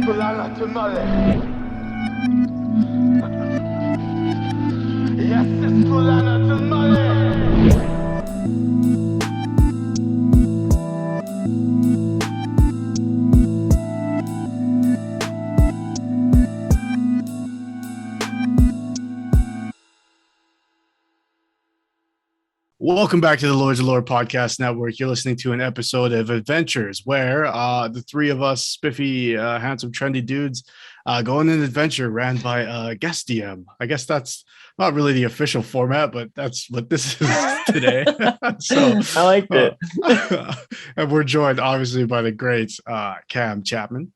Tulana Tunale. Yes, it's Tulana Tunale. Welcome back to the Lords of Lore Podcast Network. You're listening to an episode of Adventures where the three of us spiffy, handsome, trendy dudes go on an adventure ran by a guest DM. I guess that's not really the official format, but that's what this is today. So I liked it. And we're joined obviously by the great Cam Chapman.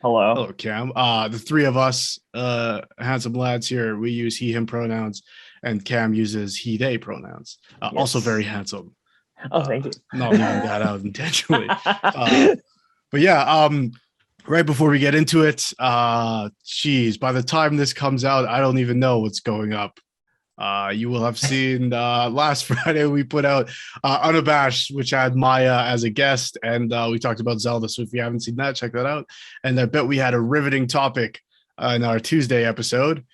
Hello. Hello, Cam. The three of us handsome lads here, we use he, him pronouns. And Cam uses he, they pronouns. Yes. Also very handsome. Oh, thank you. Not leaving that out intentionally. But yeah, right before we get into it, geez, by the time this comes out, I don't even know what's going up. You will have seen last Friday we put out Unabashed, which had Maya as a guest, and we talked about Zelda. So if you haven't seen that, check that out. And I bet we had a riveting topic in our Tuesday episode.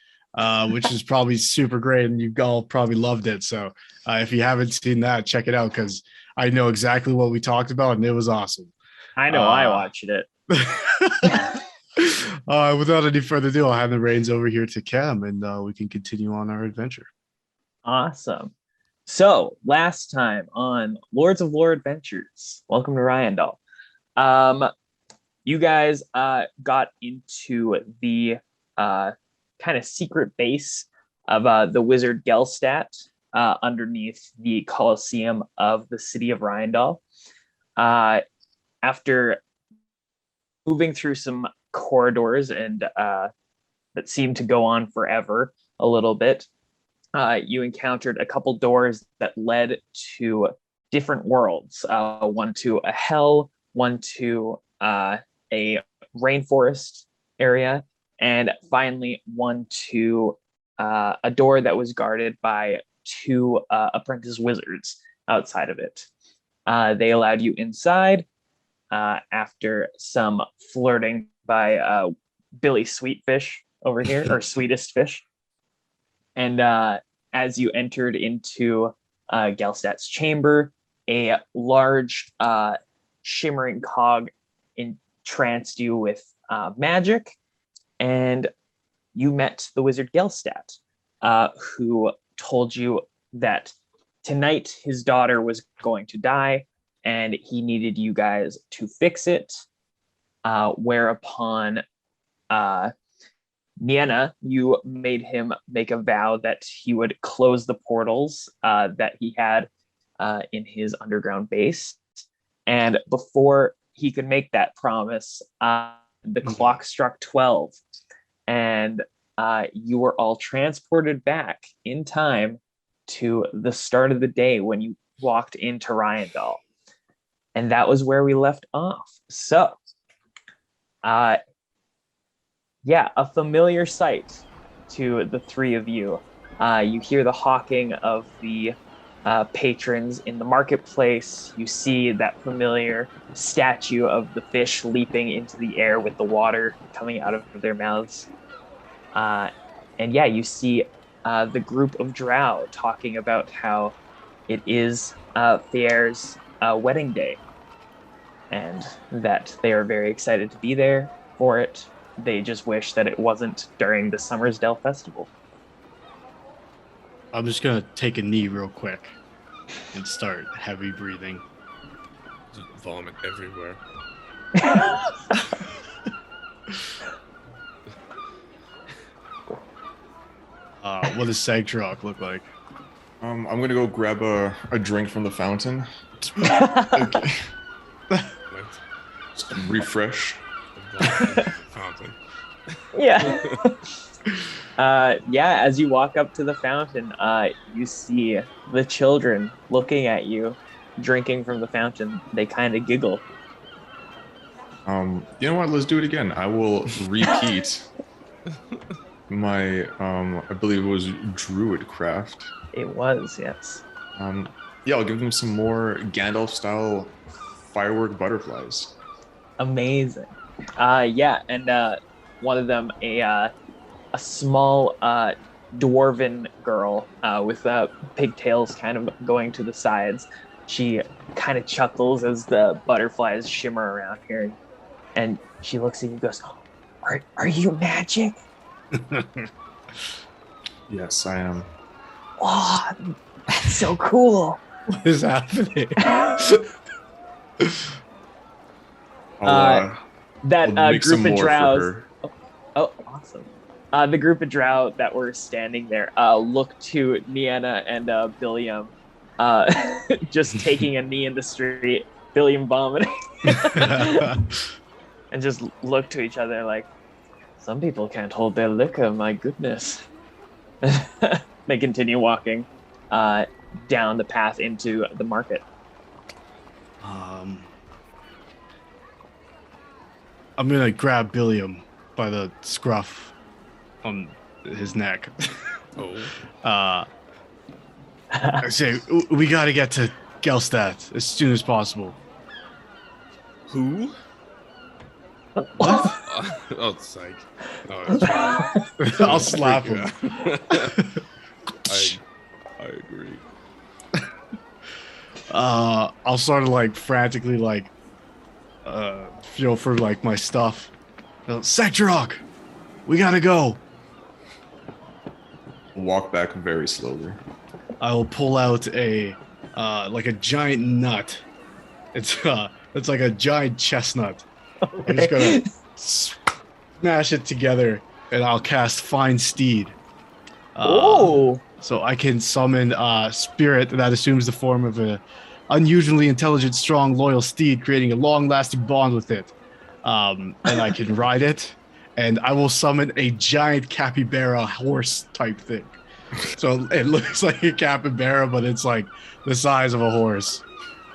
Which is probably super great, and you all probably loved it. So if you haven't seen that, check it out, because I know exactly what we talked about, and it was awesome. I know. I watched it. Without any further ado, I'll hand the reins over here to Cam, and we can continue on our adventure. Awesome. So last time on Lords of Lore Adventures, welcome to Riondal. You guys got into the kind of secret base of the wizard Gelstadt underneath the Colosseum of the city of Riondal. After moving through some corridors and that seemed to go on forever a little bit, you encountered a couple doors that led to different worlds. One to a hell, one to a rainforest area, and finally one to a door that was guarded by two apprentice wizards outside of it. They allowed you inside after some flirting by Billy Sweetfish over here, or Sweetest Fish. And as you entered into Gelstadt's chamber, a large shimmering cog entranced you with magic. And you met the wizard Gelstadt, who told you that tonight his daughter was going to die, and he needed you guys to fix it. Whereupon, Nienna, you made him make a vow that he would close the portals that he had in his underground base. And before he could make that promise, the clock struck 12, and you were all transported back in time to the start of the day when you walked into Riondal. And that was where we left off. So, a familiar sight to the three of you. You hear the hawking of the patrons in the marketplace. You see that familiar statue of the fish leaping into the air with the water coming out of their mouths. You see the group of drow talking about how it is Fierre's wedding day, and that they are very excited to be there for it. They just wish that it wasn't during the Summersdale Festival. I'm just going to take a knee real quick and start heavy breathing. Just vomit everywhere. What does Sagtrok look like? I'm going to go grab a drink from the fountain. Okay. Just refresh. Fountain. As you walk up to the fountain, you see the children looking at you, drinking from the fountain. They kind of giggle. You know what? Let's do it again. I will repeat my, I believe it was Druid craft. It was, yes. I'll give them some more Gandalf-style firework butterflies. Amazing. Yeah, and one of them, a small dwarven girl with pigtails kind of going to the sides. She kind of chuckles as the butterflies shimmer around here, and she looks at you and goes, are you magic? Yes, I am. Oh, that's so cool. What is happening? I'll That make some group of more for drows. her. Oh, awesome. The group of drow that were standing there look to Nienna and Billiam just taking a knee in the street, Billiam vomiting, and just look to each other like, some people can't hold their liquor, my goodness. They continue walking down the path into the market. I'm gonna grab Billiam by the scruff on his neck. I say we gotta get to Gelstad as soon as possible. Who? What? Oh, psych. No, it's fine. I'll slap him. I agree. I'll sort of like frantically like feel for like my stuff. Sectorok, we gotta go. Walk back very slowly. I will pull out a like a giant nut. It's like a giant chestnut. I'm just gonna smash it together, and I'll cast Find Steed. Oh, So I can summon a spirit that assumes the form of a unusually intelligent, strong, loyal steed, creating a long-lasting bond with it. And I can ride it, and I will summon a giant capybara horse type thing. So it looks like a capybara, but it's like the size of a horse.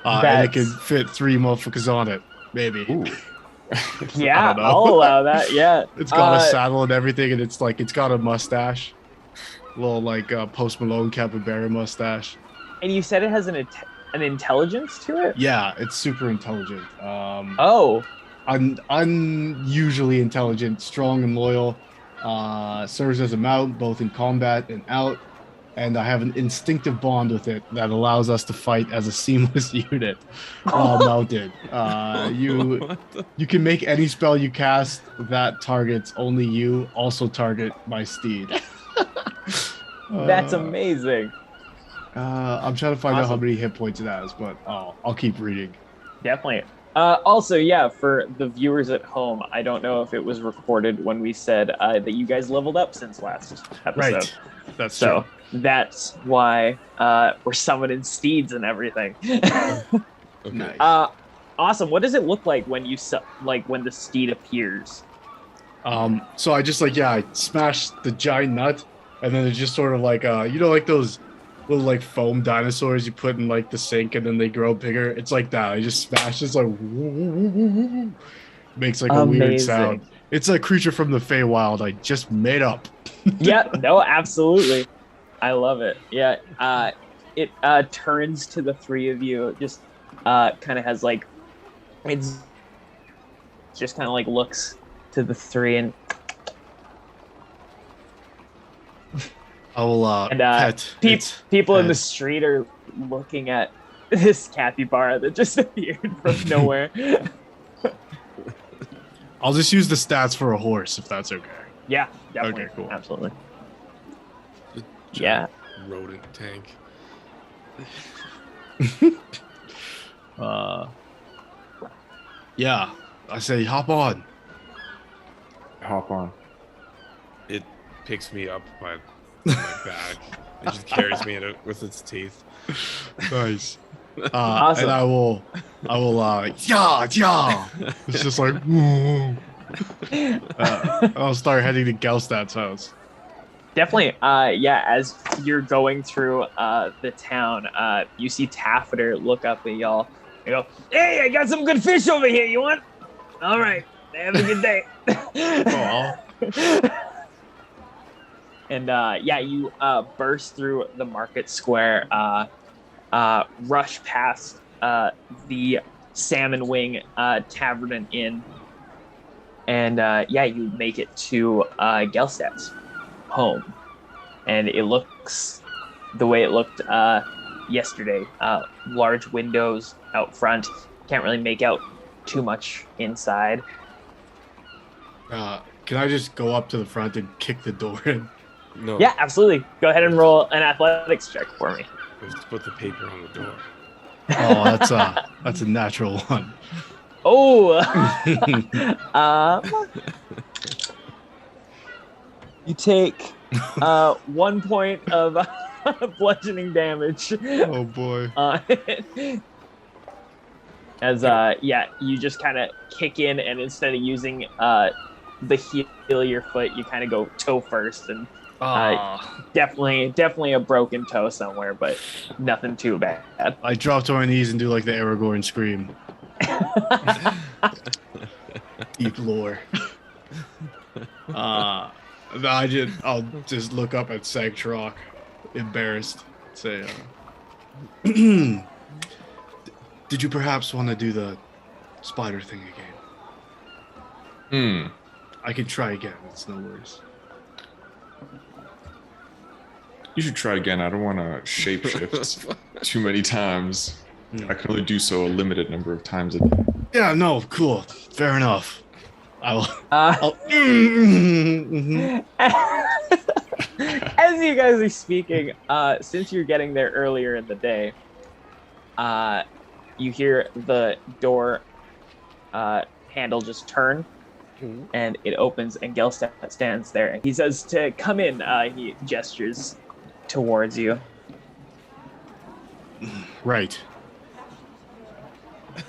And it can fit 3 motherfuckers on it, maybe. Ooh. yeah, I don't know. I'll allow that. Yeah, It's got a saddle and everything, and it's got a mustache. Little like Post Malone capybara mustache. and you said it has an intelligence to it. Yeah, it's super intelligent. Oh, Unusually intelligent, strong and loyal. Serves as a mount both in combat and out. And I have an instinctive bond with it that allows us to fight as a seamless unit while mounted. You can make any spell you cast that targets only you also target my steed. that's amazing. I'm trying to find out how Awesome. many hit points it has, but I'll keep reading. Definitely. Also, yeah, for the viewers at home, I don't know if it was recorded when we said that you guys leveled up since last episode. Right. That's So true. that's why we're summoning steeds and everything. Okay. Nice. Awesome. What does it look like when you when the steed appears? So I just I smashed the giant nut, and then it's just sort of like like those little like foam dinosaurs you put in like the sink and then they grow bigger. It's like that. I just smashed. It's like makes like a weird Amazing. sound. It's a creature from the Feywild I just made up. Yeah, no, absolutely. I love it. Yeah. It turns to the 3 of you, just kind of has like, it's just kind of like looks to the 3 and I will pet. its people in head. the street are looking at this capybara that just appeared from nowhere. I'll just use the stats for a horse if that's okay. Yeah, definitely. Okay, cool. Absolutely. Giant Yeah. rodent tank. Yeah, I say hop on. Hop on. It picks me up by my back and just carries me in it with its teeth. Nice. Awesome. And I will yeah. It's just like I'll start heading to Gelstad's house. Definitely. Yeah, as you're going through the town, you see Taffeter look up at y'all and go, "Hey, I got some good fish over here. You want?" All right. Have a good day. And yeah, you burst through the market square, rush past the Salmon Wing Tavern and Inn, And you make it to Gelstad's home, and it looks the way it looked yesterday. Large windows out front. Can't really make out too much inside. Can I just go up to the front and kick the door in? No. Yeah, absolutely. Go ahead and roll an athletics check for me. We have to put the paper on the door. Oh, that's a natural one. Oh, you take 1 point of bludgeoning damage. Oh boy. As you just kind of kick in, and instead of using the heel of your foot, you kind of go toe first, and definitely a broken toe somewhere, but nothing too bad. I drop to my knees and do like the Aragorn scream. Eat lore. I'll just look up at Sagtrock, embarrassed. Say, did you perhaps want to do the spider thing again? I could try again. It's no worries. You should try again. I don't want to shapeshift too many times. I can only do so a limited number of times a day. Yeah, no, cool. Fair enough. I'll As you guys are speaking, since you're getting there earlier in the day, you hear the door handle just turn, and it opens, and Gelstad stands there, and he says to come in. He gestures towards you. Right.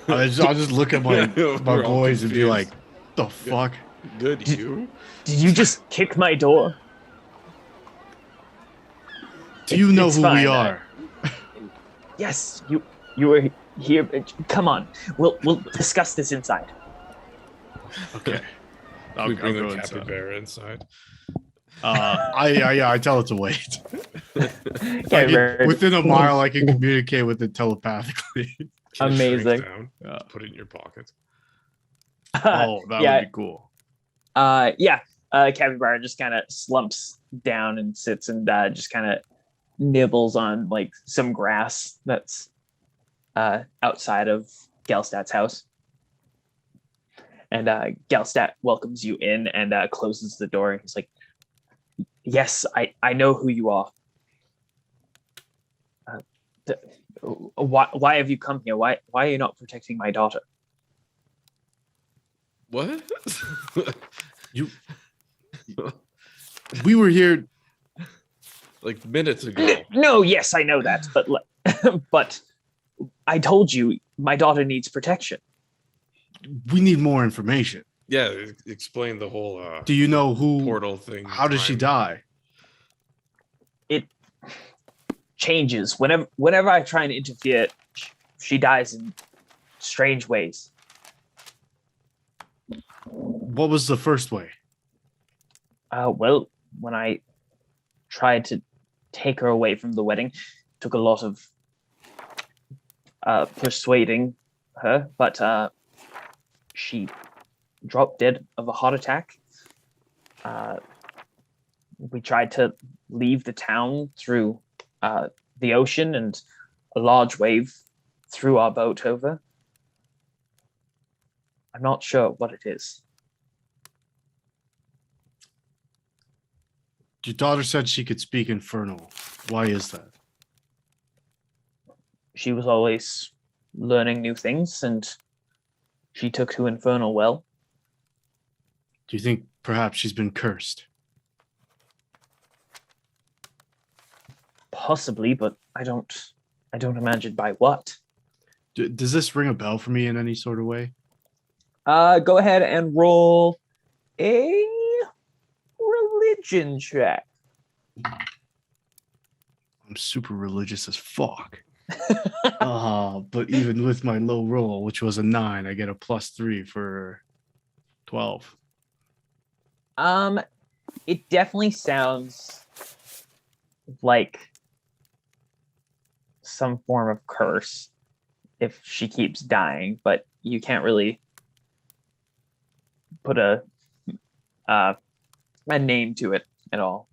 I'll just look at my We're all boys and be confused. like, the fuck? Good, you? Did you just kick my door? Do you know It's who fine, we are? Yes, you were here. Come on, we'll discuss this inside. Okay. We bring go the inside. capybara inside. I tell it to wait. Okay, Within a mile, I can communicate with it telepathically. Can it shrink Amazing. down? Yeah. Put it in your pocket. Oh, that would be cool. Capybara just kind of slumps down and sits and just kind of nibbles on like some grass that's outside of Gelstad's house. And Gelstad welcomes you in and closes the door. He's like, yes, I know who you are. Why have you come here? Why are you not protecting my daughter? What? We were here. Like minutes ago. No, yes, I know that, but but I told you my daughter needs protection. We need more information. Yeah, explain the whole Do you know who? portal thing. How does she die? It changes whenever I try and interfere. She dies in strange ways. What was the first way? Well, when I tried to take her away from the wedding, took a lot of persuading her, but she dropped dead of a heart attack. We tried to leave the town through the ocean, and a large wave threw our boat over. I'm not sure what it is. Your daughter said she could speak Infernal. Why is that? She was always learning new things, and she took to Infernal well. Do you think perhaps she's been cursed? Possibly, but I don't imagine by what. Does this ring a bell for me in any sort of way? Go ahead and roll a religion check. I'm super religious as fuck. But even with my low roll, which was a 9, I get a +3 for 12. It definitely sounds like some form of curse if she keeps dying, but you can't really put a name to it at all.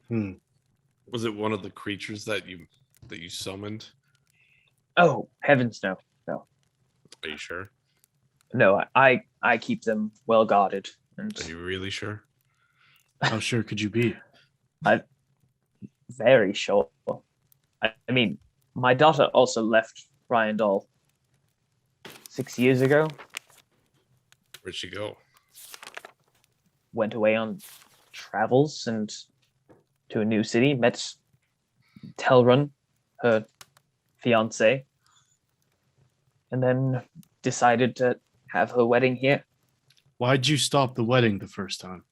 Was it one of the creatures that you summoned? Oh, heavens no. Are you sure? No, I keep them well guarded, and Are you really sure? How sure could you be? very sure. I mean, my daughter also left Riondal 6 years ago. Where'd she go? Went away on travels and to a new city. Met Telrun, her fiance, and then decided to have her wedding here. Why'd you stop the wedding the first time?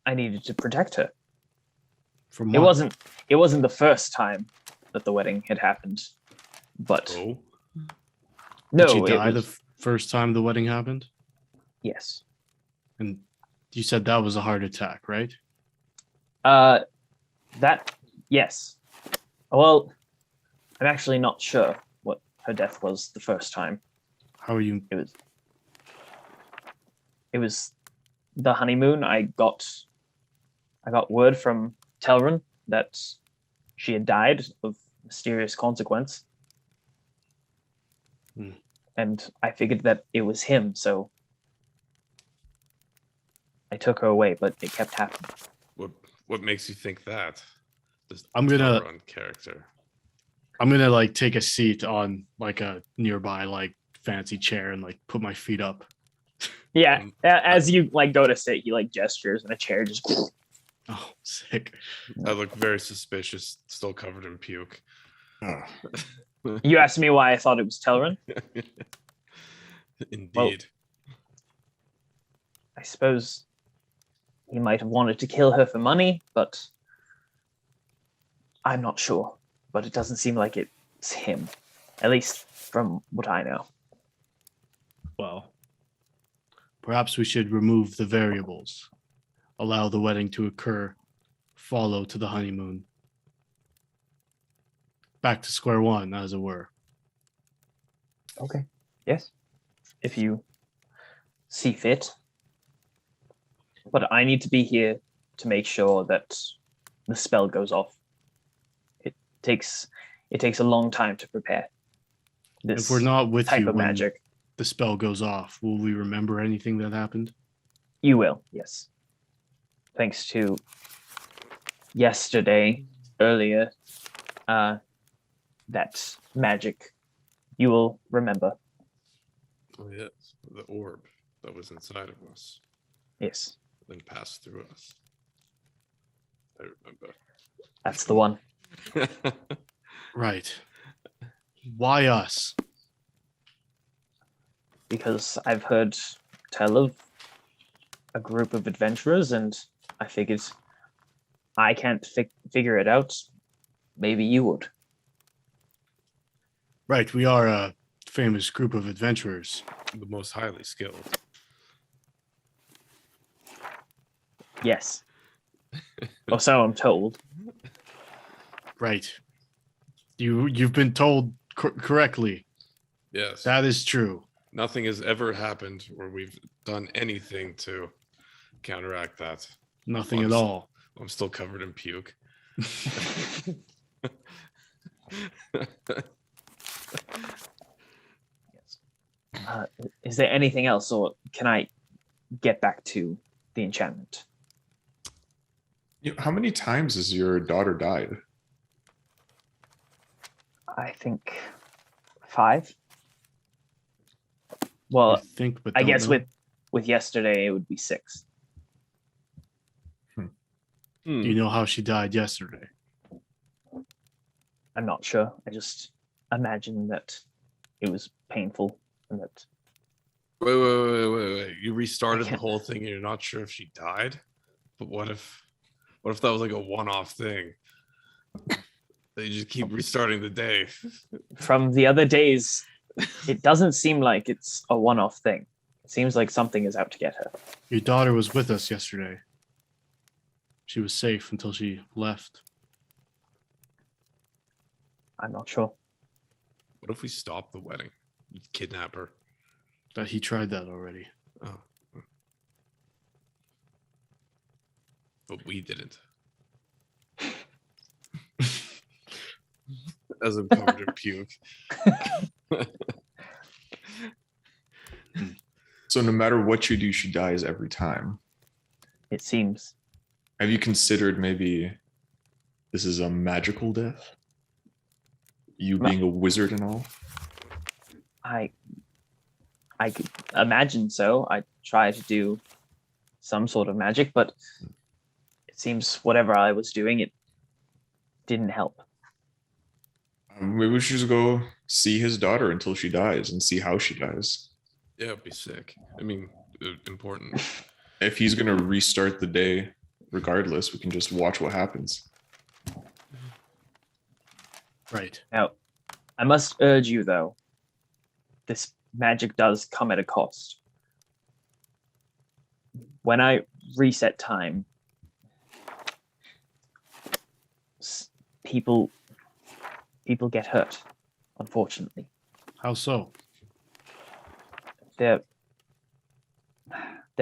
I needed to protect her. From It what? wasn't the first time that the wedding had happened, but Oh, no, Did she it die was, the first time the wedding happened? yes. And you said that was a heart attack, right? That yes. Well, I'm actually not sure what her death was the first time. How are you? It was the honeymoon. I got word from Telrun that she had died of mysterious consequence. And I figured that it was him, so I took her away, but it kept happening. what makes you think that? This I'm gonna- Telrun character. I'm gonna like take a seat on like a nearby like fancy chair and like put my feet up. Yeah, as you like go to sit, he like gestures and a chair just Oh, sick. I look very suspicious, still covered in puke. You asked me why I thought it was Telrun. Indeed. I suppose he might have wanted to kill her for money, but I'm not sure. But it doesn't seem like it's him, at least from what I know. Well, perhaps we should remove the variables, allow the wedding to occur, follow to the honeymoon. Back to square one, as it were. Okay. Yes. If you see fit. But I need to be here to make sure that the spell goes off. It takes a long time to prepare. This If we're not with type you of when magic. the spell goes off, will we remember anything that happened? You will, yes. Thanks to yesterday, earlier, that magic, you will remember. Oh yes, the orb that was inside of us, Yes, then passed through us. I remember. that's the one. Right. Why us? Because I've heard tell of a group of adventurers, and I figured I can't figure it out. Maybe you would. Right, we are a famous group of adventurers. The most highly skilled. Yes. Or so I'm told. Right. You've been told correctly. Yes. That is true. Nothing has ever happened where we've done anything to counteract that. Nothing at all. I'm still covered in puke. Is there anything else, or can I get back to the enchantment? How many times has your daughter died? I think 5. Well, I think, but I don't guess know. with yesterday it would be 6. Do you know how she died yesterday? I'm not sure. I just imagine that it was painful and that Wait. You restarted the whole thing and you're not sure if she died? But what if that was like a one-off thing? That you just keep restarting the day. from the other days, it doesn't seem like it's a one-off thing. It seems like something is out to get her. Your daughter was with us yesterday. She was safe until she left. I'm not sure. What if we stop the wedding? You kidnap her. That he tried that already. Oh. But we didn't. As I'm covered in puke. So no matter what you do, she dies every time. It seems. Have you considered maybe this is a magical death? You being a wizard and all? I could imagine so. I try to do some sort of magic, but it seems whatever I was doing, it didn't help. Maybe we should just go see his daughter until she dies and see how she dies. Yeah, it'd be sick. I mean, important. If he's going to restart the day regardless, we can just watch what happens. Right. Now, I must urge you, though, this magic does come at a cost. When I reset time, people get hurt, unfortunately. How so? Their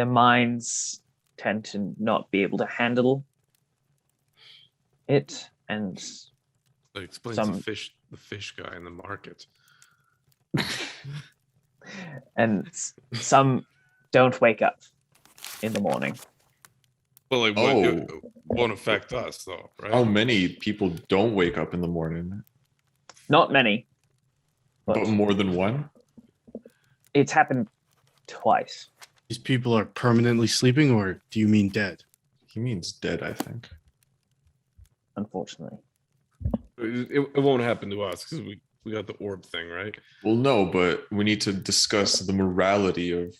minds tend to not be able to handle it, and That explains Some- the fish guy in the market. some don't wake up in the morning. Well, like, it won't affect us, though, right? How many people don't wake up in the morning? Not many, but But more than one? it's happened twice. These people are permanently sleeping, or do you mean dead? He means dead, I think. Unfortunately, It won't happen to us because we got the orb thing, right? Well, no, but we need to discuss the morality of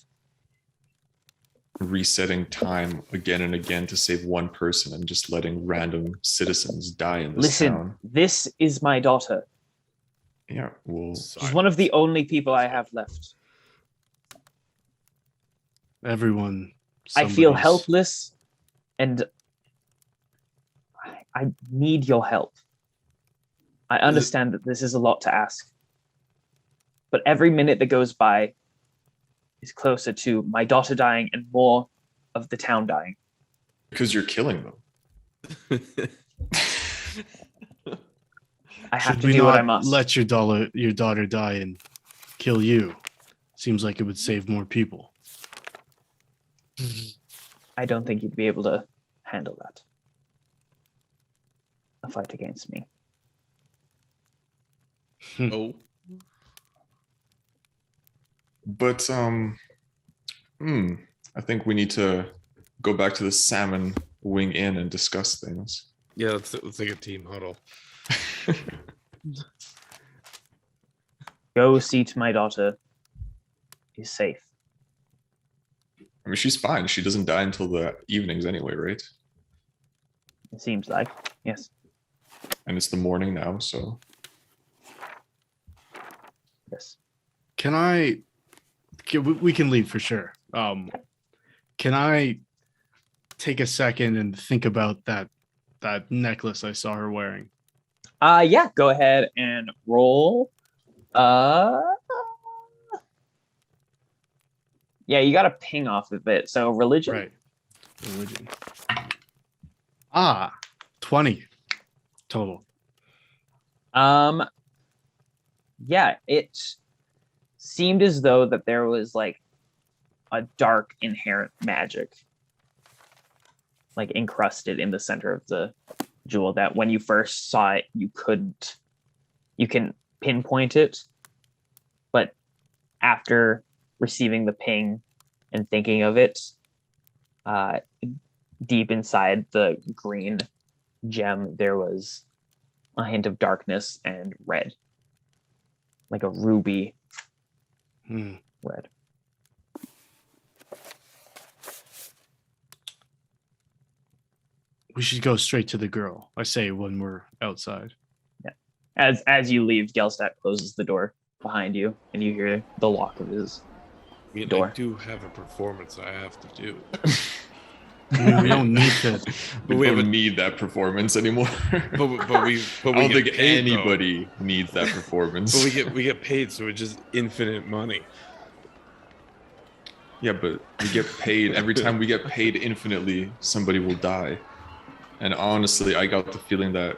resetting time again and again to save one person and just letting random citizens die in this listen, town. this is my daughter. Yeah, well, She's one of the only people I have left. Everyone. I feel somebody's- helpless, and I need your help. I understand that this is a lot to ask, but every minute that goes by is closer to my daughter dying and more of the town dying. because you're killing them. I have Should to we do what I not must. let your daughter die and kill you? Seems like it would save more people. I don't think you'd be able to handle that. A fight against me. Oh, But I think we need to go back to the Salmon Wing Inn and discuss things. yeah. Let's take a team huddle. Go see to my daughter is safe. I mean, she's fine. She doesn't die until the evenings anyway, right? It seems like. Yes. And it's the morning now, so Yes. We can leave for sure. Can I take a second and think about that necklace I saw her wearing? Yeah, go ahead and roll. Yeah, you got to ping off of it. So religion. Right. Religion. 20 total. Yeah, it seemed as though that there was like a dark inherent magic like encrusted in the center of the jewel that when you first saw it you can pinpoint it, but after receiving the ping and thinking of it, deep inside the green gem there was a hint of darkness and red, like a ruby red. We should go straight to the girl. I say when we're outside. As you leave, Gelstadt closes the door behind you, and you hear the lock of his I mean, door. I do have a performance I have to do. I mean, we don't need to. we we have don't a- need that performance anymore. But we I don't get think paid, though. anybody needs that performance. But we get paid, so it's just infinite money. Yeah, but we get paid every time we get paid infinitely, somebody will die. And honestly, I got the feeling that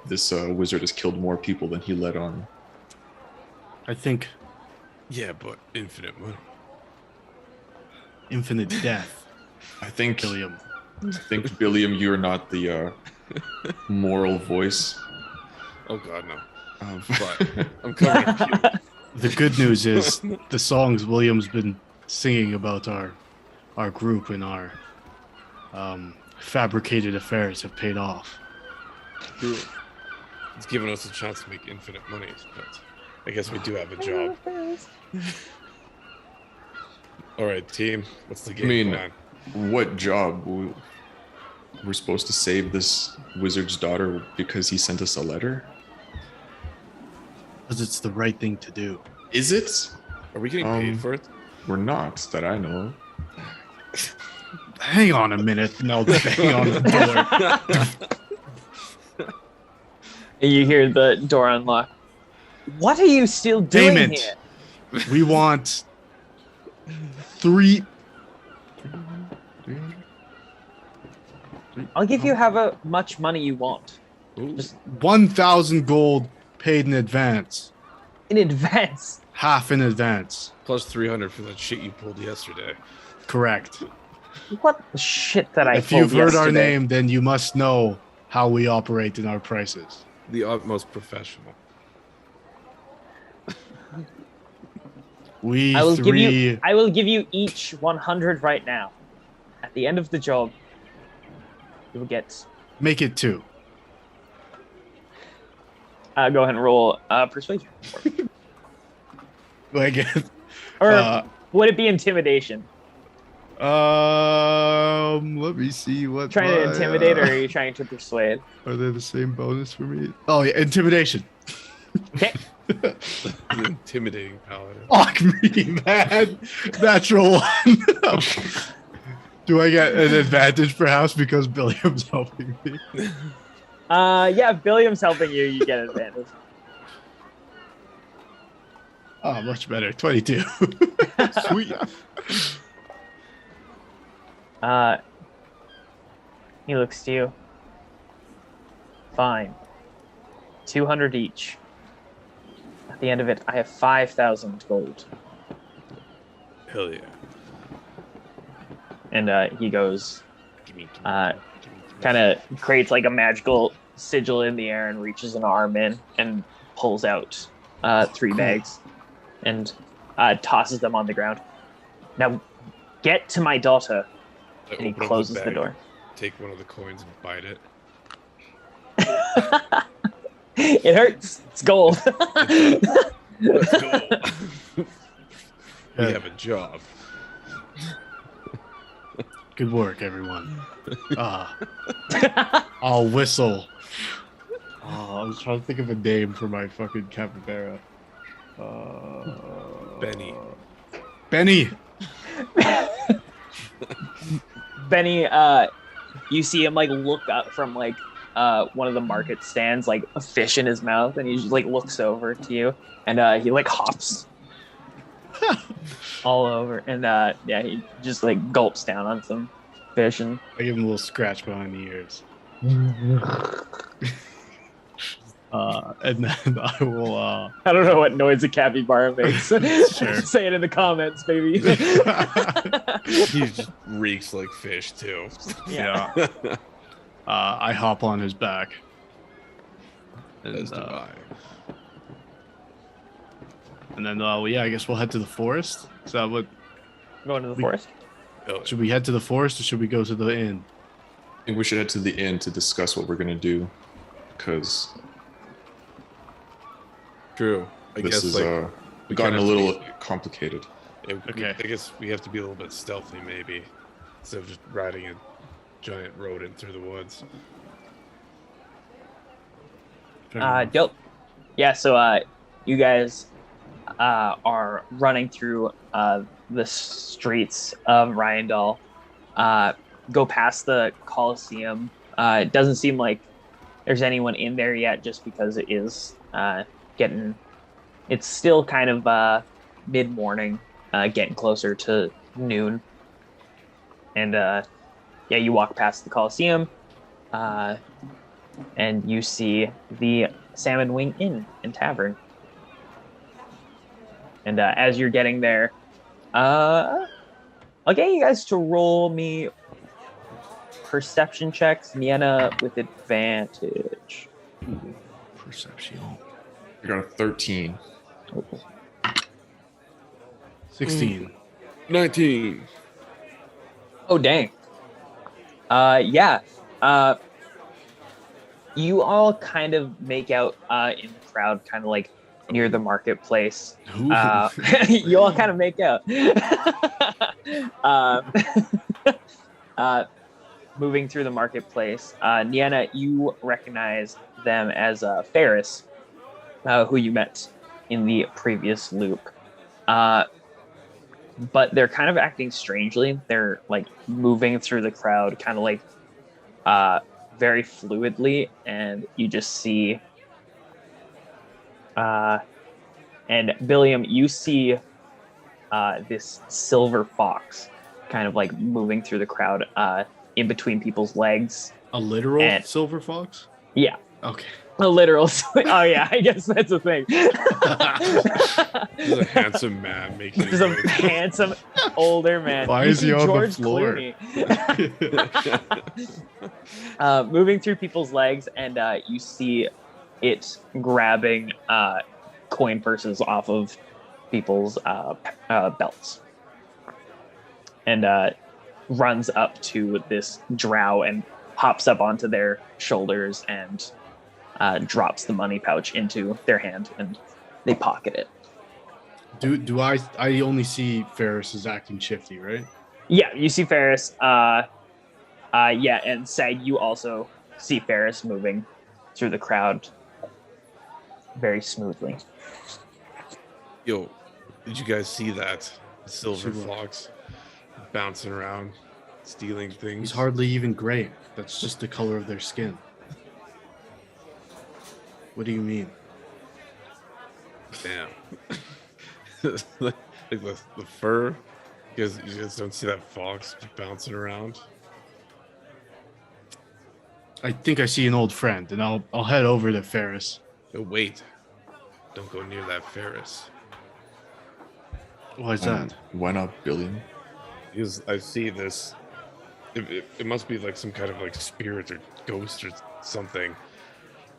this wizard has killed more people than he let on. I think Yeah, but infinite money. infinite death, I think, William. Billiam, you're not the moral voice. Oh God, no. Of... But I'm coming at you. The good news is the songs William's been singing about our group and our fabricated affairs have paid off. It's given us a chance to make infinite money, but I guess we do have a job. All right, team. What's the game plan? What job? We're supposed to save this wizard's daughter because he sent us a letter? Because it's the right thing to do. Is it? Are we getting paid for it? We're not, that I know of. Hang on a minute. No, bang on the door. And you hear the door unlock. What are you still doing Payment. here? We want 3. I'll give you however much money you want. Ooh. Just 1,000 gold paid in advance. in advance. Half in advance. Plus 300 for that shit you pulled yesterday. Correct. What the shit that I If pulled you've heard our yesterday? name, then you must know how we operate in our prices. The utmost professional. We I will give three. you. I will give you each 100 right now. At the end of the job, you will get. Make it 2. Go ahead and roll persuasion. I guess. Or would it be intimidation? Let me see what. Trying to intimidate, or are you trying to persuade? Are they the same bonus for me? Oh yeah, intimidation. Okay. The intimidating paladin. Fuck me, man. Natural 1. Do I get an advantage perhaps because Billiam's helping me? Yeah, if Billiam's helping you, you get advantage. Oh, much better. 22. Sweet. He looks to you. Fine. 200 each. At the end of it, I have 5,000 gold. Hell yeah. And he goes, Give me. kind of creates like a magical sigil in the air and reaches an arm in and pulls out 3 bags and tosses them on the ground. Now, get to my daughter. I And he open up closes the bag, door. Take one of the coins and bite it. It hurts. It's gold. Let's go. We have a job. Good work, everyone. I'll whistle. I was trying to think of a name for my fucking capybara. Benny. Benny. Benny, you see him like look up from like one of the market stands, like a fish in his mouth, and he just like looks over to you, and he like hops all over, and yeah, he just like gulps down on some fish, and I give him a little scratch behind the ears. And then I will I don't know what noise a capybara makes. Sure. Say it in the comments, baby. He just reeks like fish too. yeah. I hop on his back. As do I. And then well, yeah, I guess we'll head to the forest. Is that what Going to the forest. Oh, should we head to the forest or should we go to the inn? I think we should head to the inn to discuss what we're gonna do, because true. I this guess is like we gotten a kinda little need- complicated. Okay. I guess we have to be a little bit stealthy, maybe, instead of just riding a giant rodent through the woods. Dope. Yeah, so you guys are running through the streets of Riondal. Go past the Coliseum. It doesn't seem like there's anyone in there yet, just because it is it's still kind of mid-morning, getting closer to noon. And you walk past the Coliseum, and you see the Salmon Wing Inn and Tavern. And as you're getting there, I'll get you guys to roll me perception checks. Nienna with advantage. Perception. I got a 13. 16. 19. Oh, dang. You all kind of make out in the crowd, kind of like near the marketplace. Ooh. You all kind of make out. Moving through the marketplace, Nienna, you recognize them as Ferris, who you met in the previous loop. But they're kind of acting strangely. They're like moving through the crowd, kind of like very fluidly, and you just see. And Billiam, you see this silver fox, kind of like moving through the crowd, in between people's legs. A literal And- silver fox? Yeah, Okay. a literal. Oh yeah, I guess that's a thing. This is a handsome man making This is a handsome older man. Why You is he see on the George floor? Clooney. Moving through people's legs, and you see it grabbing coin purses off of people's belts, and runs up to this drow and hops up onto their shoulders and drops the money pouch into their hand, and they pocket it. Do I only see Ferris is acting shifty, right? Yeah, you see Ferris. And Sag, you also see Ferris moving through the crowd very smoothly. Yo, did you guys see that silver Silver. fox bouncing around, stealing things? He's hardly even gray. That's just the color of their skin. What do you mean? Damn. Like the fur. You guys don't see that fox bouncing around? I think I see an old friend, and I'll head over to Ferris. Oh, wait. Don't go near that Ferris. Why is that? Why not Billion? Because I see this. It must be like some kind of like spirit or ghost or something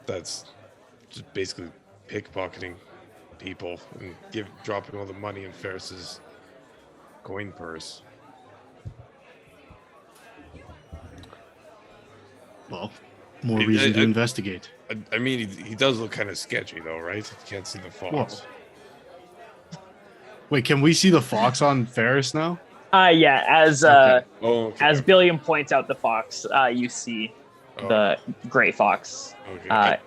that's just basically pickpocketing people and dropping all the money in Ferris's coin purse. Well, more reason to investigate. I mean, he does look kind of sketchy though, right? You can't see the fox. Wait, can we see the fox on Ferris now? As Okay. Oh, okay. as Billiam points out the fox, you see Oh, the gray fox okay.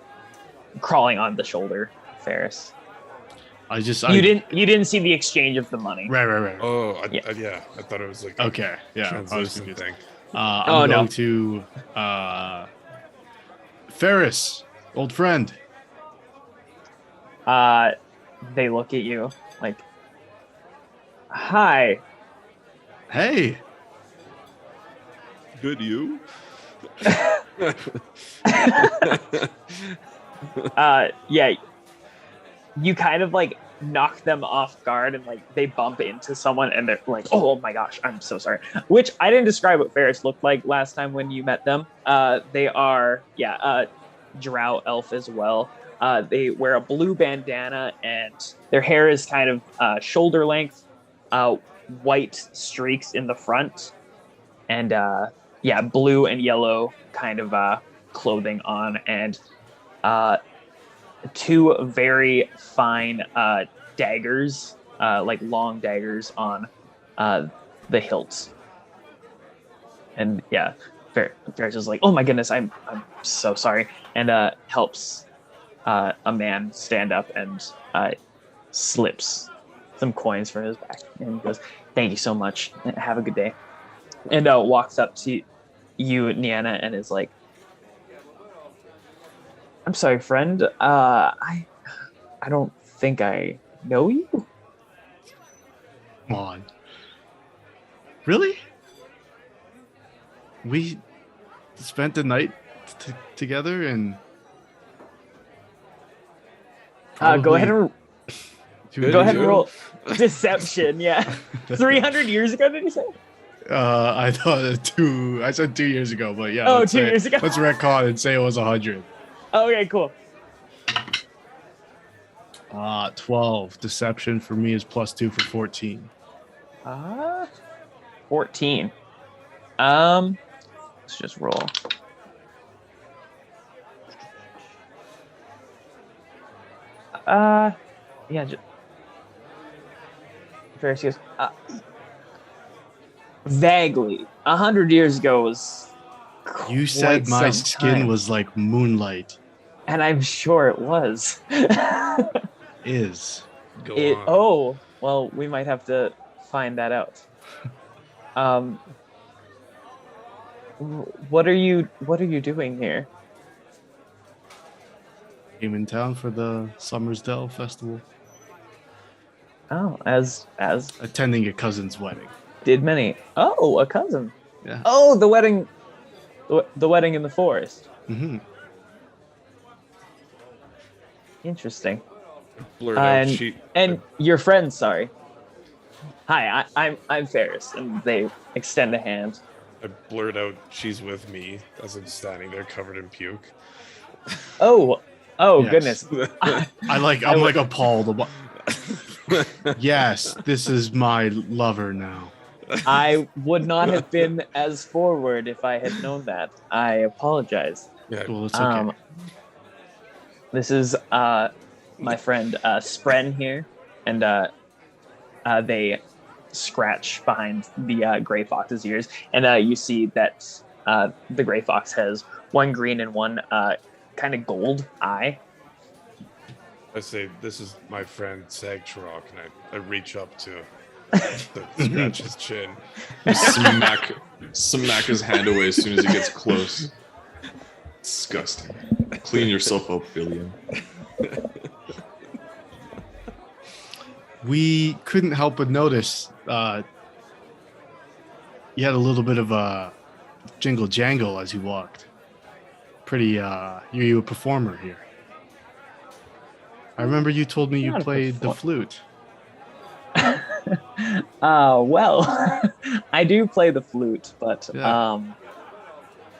crawling on the shoulder of Ferris. I You didn't see the exchange of the money. Right. Oh, Yeah. I thought it was like a Okay, yeah. I was translucent confused. thing. I'm no. going to Ferris, old friend. They look at you like, "Hi." Hey, Good, you? You kind of like knock them off guard, and like they bump into someone, and they're like, "Oh my gosh, I'm so sorry." Which I didn't describe what Ferris looked like last time when you met them. They are drow elf as well. They wear a blue bandana, and their hair is kind of shoulder length, white streaks in the front, and blue and yellow kind of clothing on, and two very fine daggers, like long daggers on the hilts. And Ferris is like, "Oh my goodness, I'm so sorry," and helps a man stand up and slips some coins from his back, and goes, "Thank you so much. Have a good day." And walks up to you, Nienna, and is like, "I'm sorry, friend. I don't think I know you." Come on. Really? We spent the night together and Go ahead and Good go ahead to and go. roll deception. Yeah, 300 years ago, did you say? I thought I said 2 years ago, but yeah. Oh, let's 2 say- years ago. Let's retcon and say it was 100. Okay, cool. 12. Deception for me is +2 for 14. 14. Let's just roll. Yeah. Ferris goes, vaguely. 100 years ago was. You said quite my some skin time. was like moonlight. And I'm sure it was. Is. Go on. Oh, well, we might have to find that out. What are you doing here? Came in town for the Summersdale Festival. Oh, as Attending a cousin's wedding. did many. Oh, a cousin. Yeah. Oh, the wedding. The wedding in the forest. Mm-hmm. Interesting. Blurt out. And your friend, sorry. Hi, I'm Ferris, and they extend a hand. I blurt out, "She's with me," as I'm standing there covered in puke. Oh, Yes. goodness. I'm like appalled. Yes, this is my lover now. I would not have been as forward if I had known that. I apologize. Yeah. Well, it's okay. This is my friend Spren here, and they scratch behind the gray fox's ears, and you see that the gray fox has one green and one kind of gold eye. I say, "This is my friend Sagtrok," and I reach up to scratch his chin. Smack his hand away as soon as he gets close. Disgusting. Clean yourself up, Billion. We couldn't help but notice you had a little bit of a jingle jangle as you walked. Pretty, you a performer here. I remember you told me you Not a played the flute. Well, I do play the flute, but Yeah.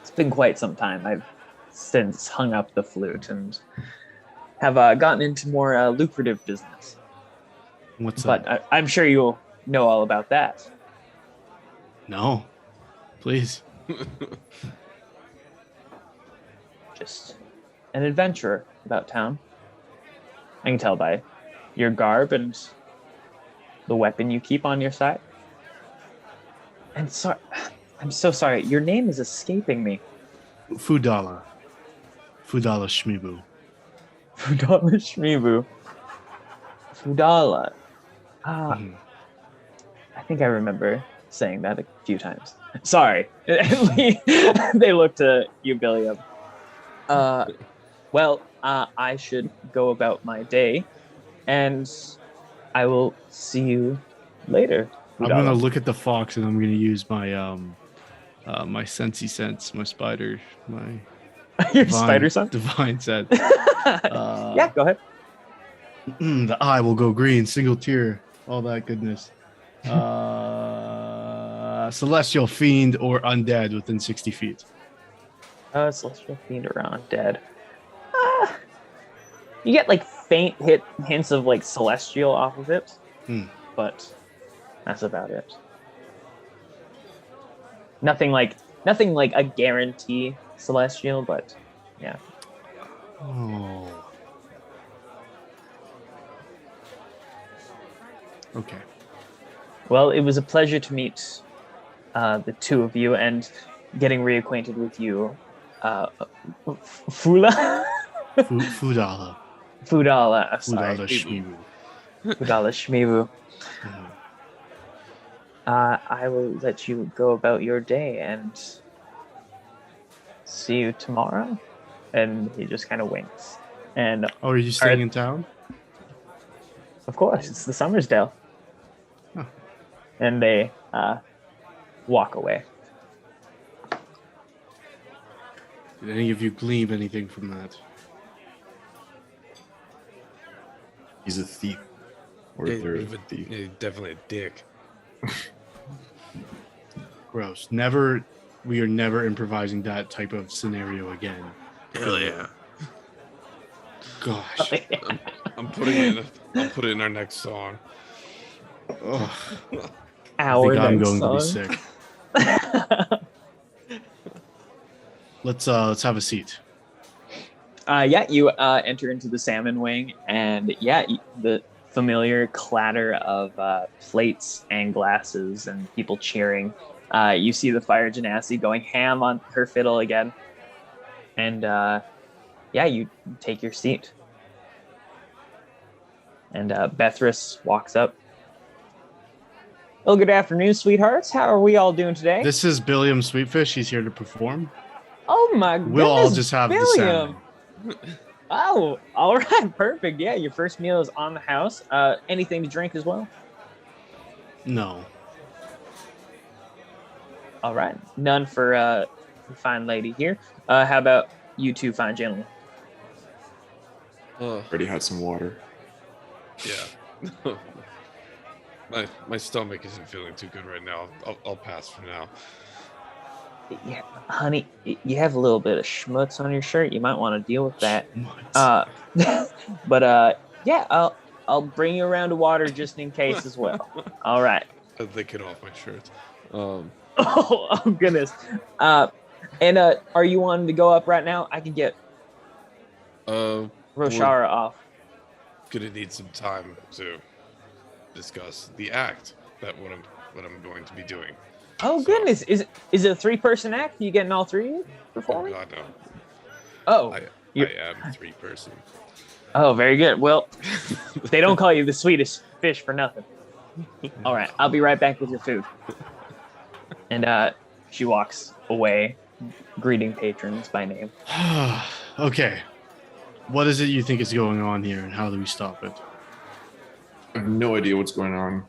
it's been quite some time. I've since hung up the flute and have gotten into more lucrative business. What's that? But I'm sure you'll know all about that. No, please. Just an adventurer about town. I can tell by your garb and the weapon you keep on your side. And I'm so sorry. Your name is escaping me. Fudala Shmibu. Fudala Shmibu. Fudala. Mhm. I think I remember saying that a few times. Sorry. They look to you, Billiam. Well, I should go about my day, and I will see you later. I'm Fudala. gonna look at the fox and I'm gonna use my my sensey sense, my spider, my Your spider son? divine sense. Yeah, go ahead. The eye will go green, single tear, all that goodness. Celestial fiend or undead within 60 feet. Celestial fiend around dead. You get like faint hints of like celestial off of it, but that's about it. Nothing like a guarantee celestial, but yeah. Oh. Okay. Well, it was a pleasure to meet the two of you and getting reacquainted with you, Fula. Fudala. Fudala. Sorry. Fudala Shmibu. Fudala Shmibu. Mhm. I will let you go about your day and see you tomorrow. And he just kind of winks. And Oh, are you staying in town? of course, it's the Summersdale. and they walk away. Did any of you glean anything from that? He's a thief. Or Yeah, they're a but- thief. yeah, definitely a dick. Gross. Never. We are never improvising that type of scenario again. Hell yeah. Gosh. I'm putting it in. I'll put it in our next song. Ugh. I Our think I'm next going to be song. sick. Let's have a seat. Yeah, you enter into the salmon wing, and yeah, the familiar clatter of plates and glasses and people cheering. You see the fire genasi going ham on her fiddle again, and yeah, you take your seat. And Bethris walks up. Well, good afternoon, sweethearts. How are we all doing today? This is Billiam Sweetfish. He's here to perform. Oh my goodness, We'll all just have the William. salmon. Oh, all right, perfect. Yeah, your first meal is on the house. Anything to drink as well? No. All right, none for the fine lady here. How about you two fine gentlemen? Already had some water. Yeah. my stomach isn't feeling too good right now. I'll pass for now. Yeah, honey, you have a little bit of schmutz on your shirt. You might want to deal with that. But yeah, I'll bring you around to water just in case as well. All right. I'll lick it off my shirt. Oh goodness. And are you wanting to go up right now? I can get Roshara off. Gonna need some time to discuss the act that what I'm going to be doing. Oh So- goodness, is it a 3-person act? You getting all three Oh performing? God, no! Oh, I You're- am 3-person. oh, very good. Well, they don't call you the sweetest fish for nothing. All right, I'll be right back with your food. And she walks away, greeting patrons by name. Okay. What is it you think is going on here, and how do we stop it? I have no idea what's going on,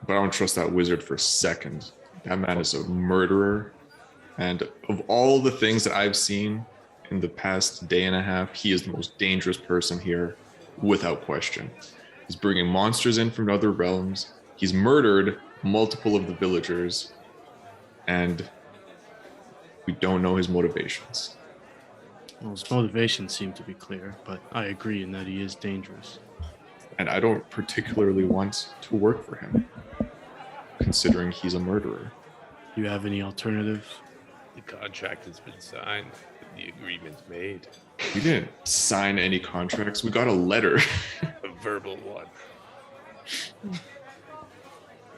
but I don't trust that wizard for a second. That man is a murderer. And of all the things that I've seen in the past day and a half, he is the most dangerous person here, without question. He's bringing monsters in from other realms. He's murdered multiple of the villagers. And we don't know his motivations. Well, his motivations seem to be clear, but I agree in that he is dangerous. And I don't particularly want to work for him, considering he's a murderer. Do you have any alternative? The contract has been signed. The agreement's made. We didn't sign any contracts. We got a letter. A verbal one.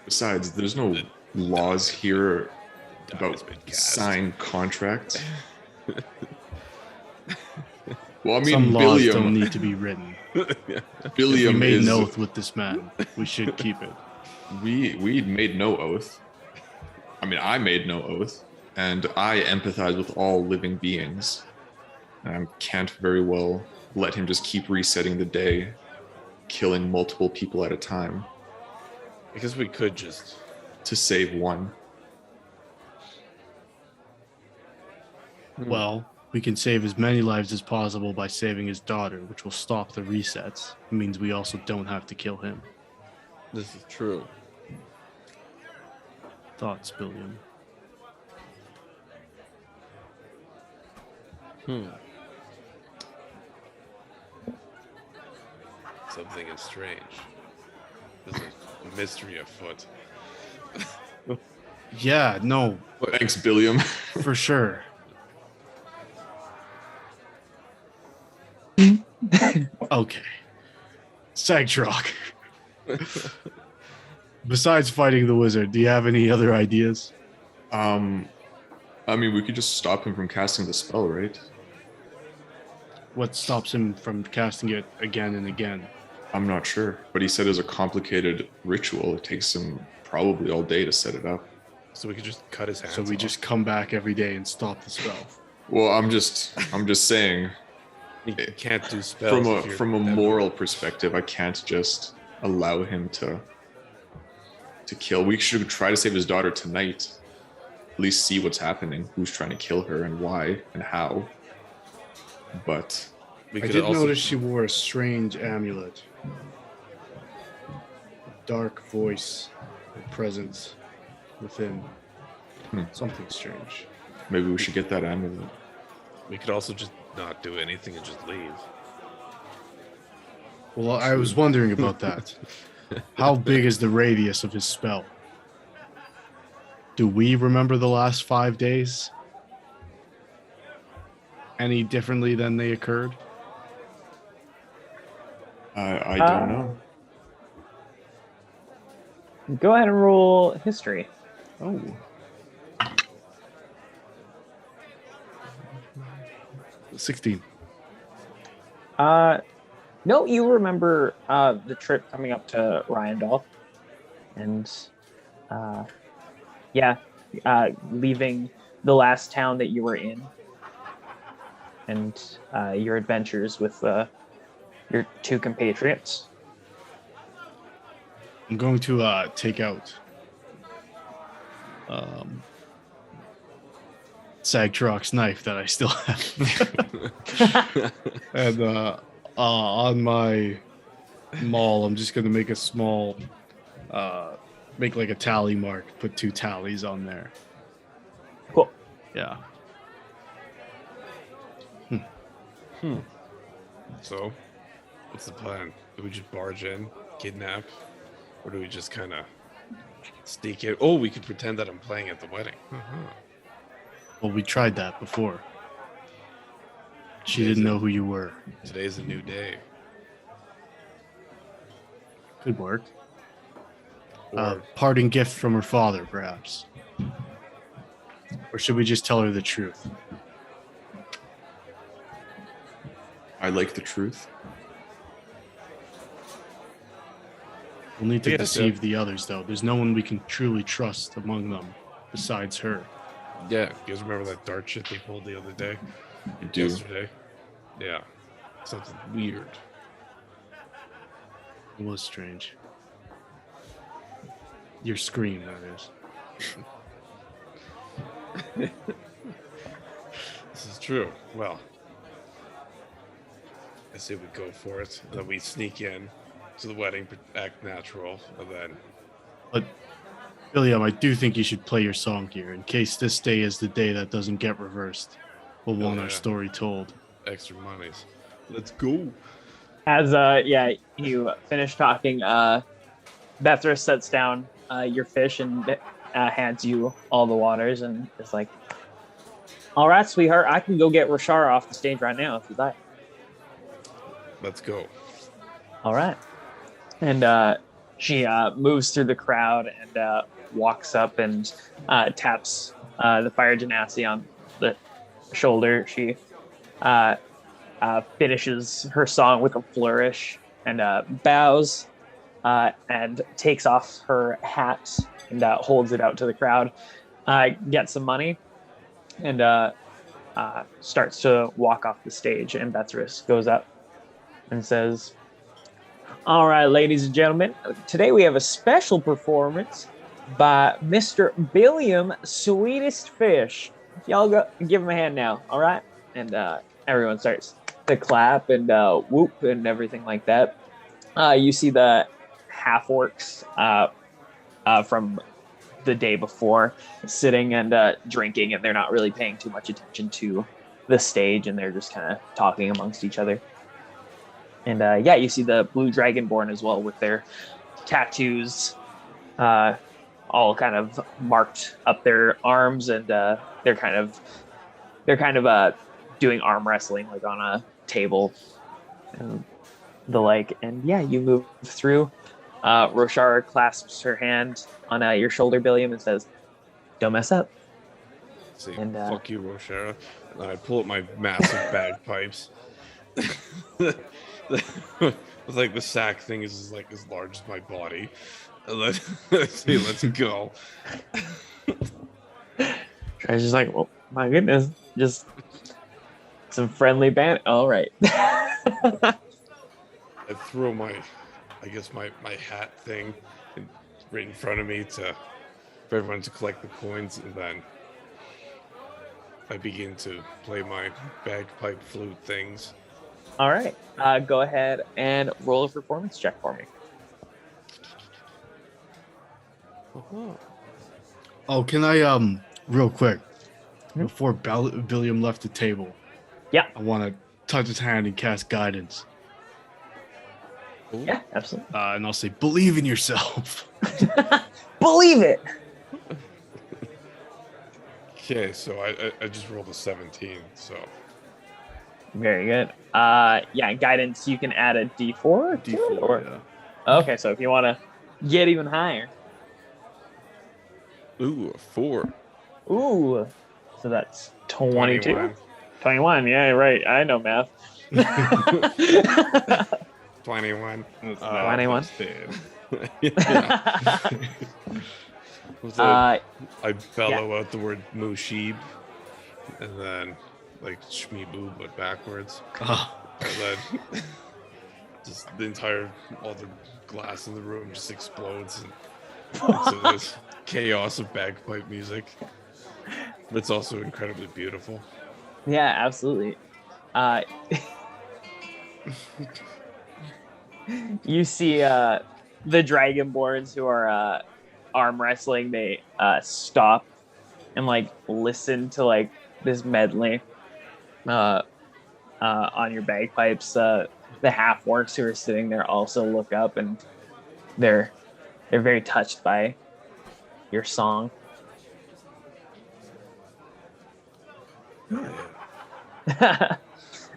Besides, there's no laws here Die about has been cast. signed contracts. Well, I Some mean, laws don't Billiam, need to be written. If we Billiam made is. an oath with this man, we should keep it. We made no oath. I mean, I made no oath, and I empathize with all living beings. And I can't very well let him just keep resetting the day, killing multiple people at a time Because we could just. to save one. Well, we can save as many lives as possible by saving his daughter, which will stop the resets. It means we also don't have to kill him. This is true. Thoughts, Billiam? Something is strange. There's a mystery afoot. Yeah, no, Thanks, Billiam. for sure. Okay. Sagtrock. Besides fighting the wizard, do you have any other ideas? I mean, we could just stop him from casting the spell, right? What stops him from casting it again and again? I'm not sure, but he said it's a complicated ritual. It takes him probably all day to set it up. So we could just cut his hands So we off. just come back every day and stop the spell. Well, I'm just saying, You can't do spells if you're from a that- moral perspective, I can't just allow him to to kill. We should try to save his daughter tonight. At least see what's happening, who's trying to kill her and why and how. But We I could did also notice she wore a strange amulet. Dark voice and presence within. Something strange. maybe we should get that amulet. we could also just not do anything and just leave. Well, I was wondering about that. How big is the radius of his spell? Do we remember the last 5 days any differently than they occurred? I don't know. Go ahead and roll history. Oh. $16. No, you remember the trip coming up to Riondal, and leaving the last town that you were in, and your adventures with your two compatriots. I'm going to take out Sagtrok's knife that I still have. And on my maul, I'm just going to make a small, make like a tally mark, put 2 tallies on there. Cool. Yeah. So, what's the plan? Do we just barge in, kidnap, or do we just kind of sneak in? Oh, we could pretend that I'm playing at the wedding. Well, we tried that before. She didn't know who you were. Today's a new day. Could work. Or Parting gift from her father, perhaps. Or should we just tell her the truth? I like the truth. We'll need to Yeah, deceive the others, though. There's no one we can truly trust among them besides her. yeah, you guys remember that dart shit they pulled the other day? I do. Yesterday? Yeah, something weird. It was strange. Your scream, that is. This is true. Well, I say we go for it. Then we sneak in to the wedding, act natural, and then But, William, I do think you should play your song here in case this day is the day that doesn't get reversed. We'll want our yeah. story told. extra monies. Let's go. As you finish talking, Bethra sets down your fish and hands you all the waters, and is like, "All right, sweetheart, I can go get Roshara off the stage right now if you'd like." Let's go. All right, and she moves through the crowd and walks up and taps the fire genasi on the shoulder. She finishes her song with a flourish and bows and takes off her hat and holds it out to the crowd, gets some money, and starts to walk off the stage. And Bethris goes up and says, "All right, ladies and gentlemen, today we have a special performance by Mr. Billiam Sweetest Fish. Y'all go give him a hand now, all right?" And everyone starts to clap and whoop and everything like that. You see the half-orcs from the day before sitting and drinking, and they're not really paying too much attention to the stage, and they're just kind of talking amongst each other. And you see the Blue Dragonborn as well with their tattoos all kind of marked up their arms, and they're kind of doing arm wrestling like on a table and the like. And you move through. Roshara clasps her hand on your shoulder, Billiam, and says, "Don't mess up." Say, And, fuck you, Roshara. And I pull up my massive bagpipes. It's like the sack thing is like as large as my body. And then I say, "Let's go." Treasure's like, "Well, my goodness, just some friendly band. All right." I throw my hat thing and right in front of me for everyone to collect the coins, and then I begin to play my bagpipe flute things. All right. Go ahead and roll a performance check for me. Oh, can I real quick before Billiam left the table? Yeah. I want to touch his hand and cast guidance. Yeah, absolutely. And I'll say, believe in yourself. Believe it. Okay, so I just rolled a 17, so Very good. Yeah, guidance. You can add a D4. to it, D4, or yeah. okay. So if you want to get even higher, ooh, a 4. ooh. So that's 22. 21. 21. Yeah, right. I know math. 21. 21. Yeah. I bellow out the word Mushib, and then like Shmi-boo, but backwards. Oh, And then just all the glass in the room just explodes. And so there's chaos of bagpipe music. But it's also incredibly beautiful. Yeah, absolutely. You see the Dragonborns who are arm wrestling, they stop and like listen to like this medley on your bagpipes. The half orcs who are sitting there also look up, and they're very touched by your song.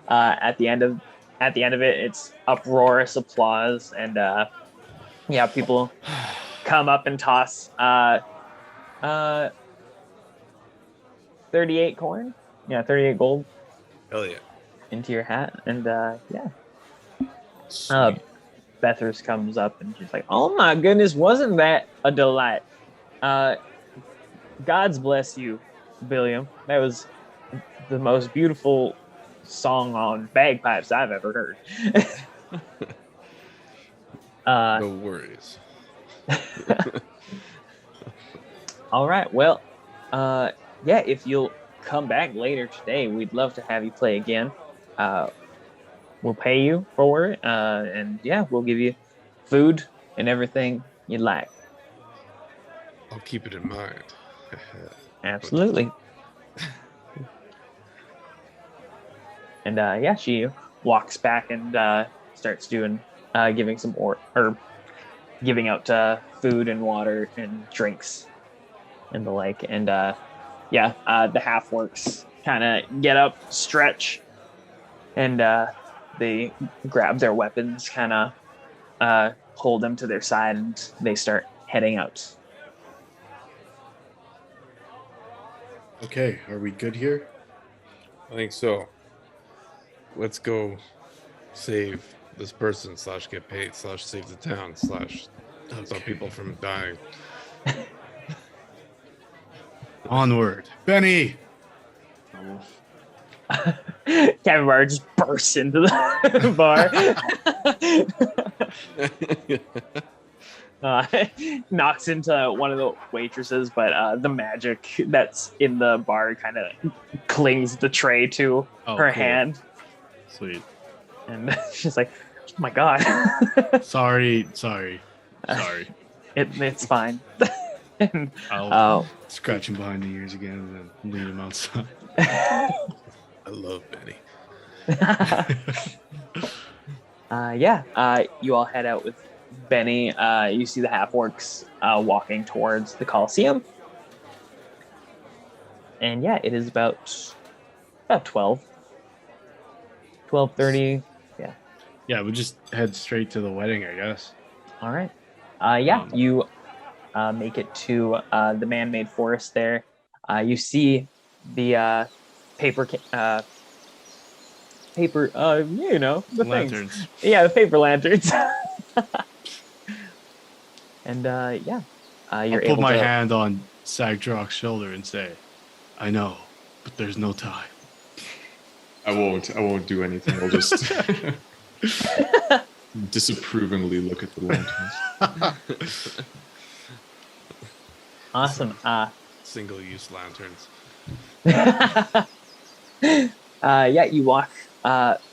At the end of it, it's uproarious applause, and yeah, people come up and toss 38 coin, 38 gold Hell yeah. into your hat, and yeah. Sweet. Bethers comes up and she's like, "Oh my goodness, wasn't that a delight? God's bless you, Billiam. That was the most beautiful song on bagpipes I've ever heard." No worries. All right. Well, yeah, if you'll come back later today, we'd love to have you play again. We'll pay you for it, and yeah, we'll give you food and everything you'd like. I'll keep it in mind. Absolutely. And yeah, she walks back and starts doing giving giving out food and water and drinks and the like. And yeah, the half orcs kind of get up, stretch, and they grab their weapons, kind of hold them to their side, and they start heading out. okay. Are we good here? I think so. Let's go save this person / get paid / save the town / stop people from dying. Onward. Benny! Captain Bar just bursts into the bar. Knocks into one of the waitresses, but the magic that's in the bar kind of clings the tray to her hand. Sweet. And she's like, "Oh my god." Sorry. It's fine. And, I'll scratch him behind the ears again and then lead him outside. I love Benny. Yeah, you all head out with Benny. You see the half orcs walking towards the Coliseum. And yeah, it is about 12:30. Yeah, we'll just head straight to the wedding, I guess. All right. Yeah, you make it to the man-made forest there. You see the paper, the Lanterns. things. Yeah, the paper lanterns. And yeah, I'll you're put able my to. hand on Sagdrock's shoulder and say, I know, but there's no time. I won't do anything. I'll just disapprovingly look at the lanterns. Awesome. Single-use lanterns. Yeah, you walk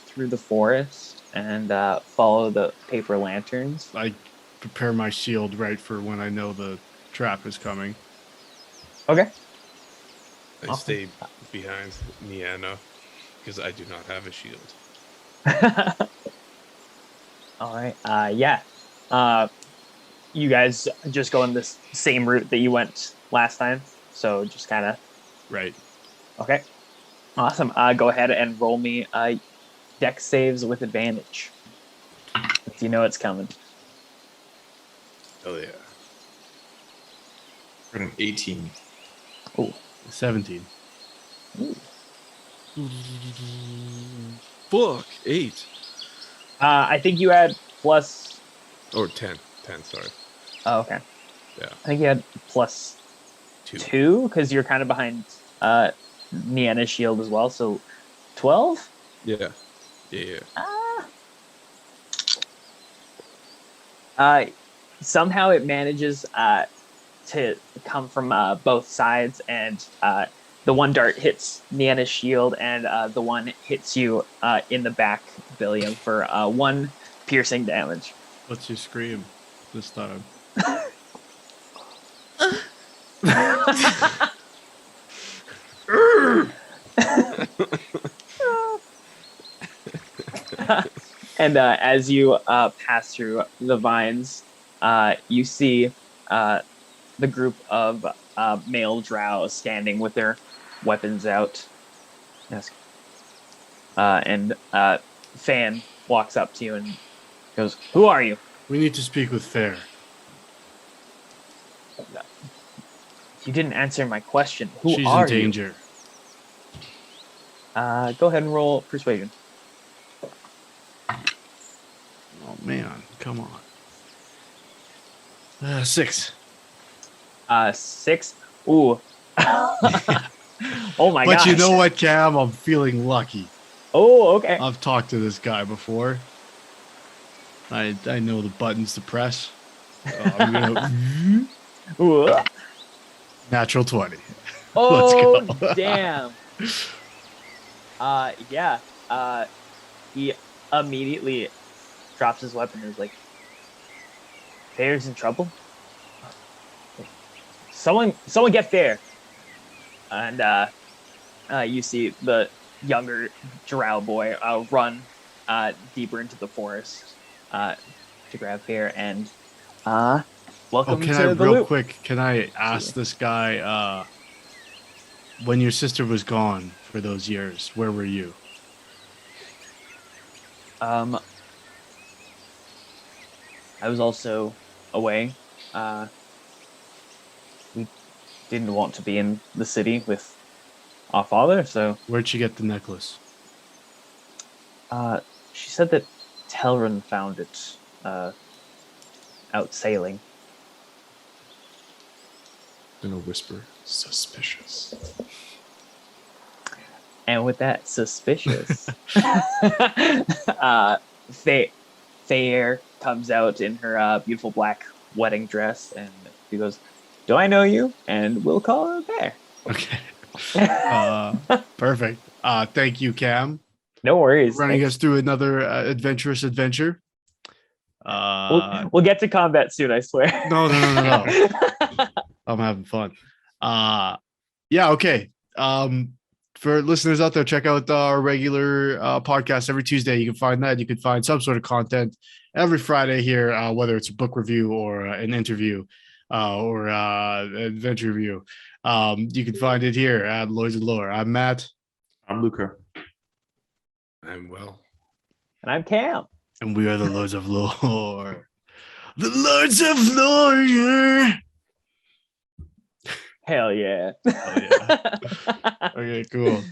through the forest and follow the paper lanterns. I prepare my shield right for when I know the trap is coming. Okay. I Awesome. stay behind Niana because I do not have a shield. All right. Yeah. You guys just go in this same route that you went last time. So just kind of. Right. Okay. Awesome. Go ahead and roll me dex saves with advantage. If you know it's coming. Oh yeah. Got an 18. Ooh. 17. Fuck, 8. I think you had plus. Or 10. 10, sorry. Oh, okay. Yeah. I think you had plus 2. 2 because you're kind of behind Niana's shield as well. So 12? Yeah. Yeah. Somehow it manages to come from both sides, and the one dart hits Niana's shield, and the one hits you in the back, Billiam, for 1 piercing damage. What's your scream this time? And as you pass through the vines, you see the group of male drow standing with their weapons out. Yes. And Fan walks up to you and goes, "Who are you?" We need to speak with Fair. You didn't answer my question. Who She's are in danger. you? Go ahead and roll persuasion. Oh man, come on. 6. 6. Ooh. Oh my god. But you know what, Cam? I'm feeling lucky. Oh, okay. I've talked to this guy before. I know the buttons to press. I'm gonna Ooh. natural 20. Oh, Let's go. damn. Yeah. He immediately drops his weapon and is like, Fair's in trouble? Someone get Fair. And you see the younger drow boy run deeper into the forest to grab Fair, and welcome Can to I the real loop. quick? Can I ask this guy? When your sister was gone for those years, where were you? I was also away. We didn't want to be in the city with our father, so Where'd she get the necklace? she said that Telrin found it out sailing. Gonna whisper, suspicious. And with that, suspicious. Fair comes out in her beautiful black wedding dress, and she goes, "Do I know you?" And we'll call her Fair. Okay. Perfect. Thank you, Cam. No worries. Running us through another adventurous adventure. We'll get to combat soon, I swear. No. I'm having fun. Yeah, okay. For listeners out there, check out our regular podcast every Tuesday. You can find that. You can find some sort of content every Friday here, whether it's a book review or an interview or an adventure review. You can find it here at Lords of Lore. I'm Matt. I'm Luka. I'm well. And I'm Cam. And we are the Lords of Lore. The Lords of Lore. Hell yeah. Oh, yeah. Okay, cool.